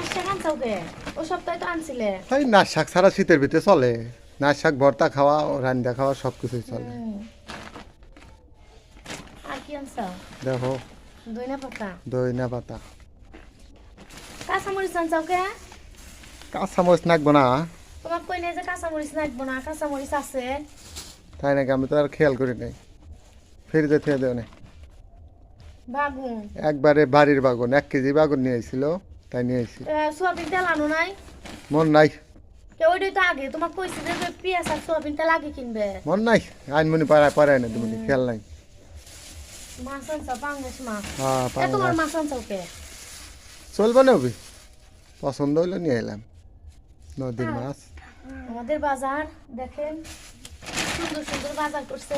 নাচ শাক আনছাও কে? ও সপ্তাহে তো আনছিলে। ওই নাচ শাক ছাড়া শীতের ভিতরে চলে নাচ শাক ভর্তা খাওয়া রান্না খাওয়া সব কিছুই চলে আর কি আনছাও? দেখো ধনিয়া পাতা। দইনা পাতা কাঁচামরিচ আনছাও কে? কাঁচামরিচ নাকবো না তোমার কই নাই যে কাঁচামরিচ নাকবো না, কাঁচামরিচ আছে। তাই নাকি আমি তো আর খেয়াল করি নাই ফ্রিজে থেকে দেও না বাগুন। একবারে বাড়ির বাগুন 1 কেজি বাগুন নিয়ে আইছিল তাই নিয়ে আইছি সোয়াবিন তেল আনো নাই? মন নাই কে ওইটাই তো আগে তোমার কইছি যে পেঁয়াজ আর সোয়াবিন তেল আগে কিনবে। মন নাই আইনমনি পারায় না তুমি খেয়াল নাই মাছ আনছাও পাঙ্গাস মাছ। হ্যাঁ তোমার পাঙ্গাস মাছ আনছাও কে? চলবে না অভি পছন্দ হইলো নিয়ে এলাম নদীর মাছ আমাদের বাজার দেখেন সুন্দর সুন্দর বাজার করছে।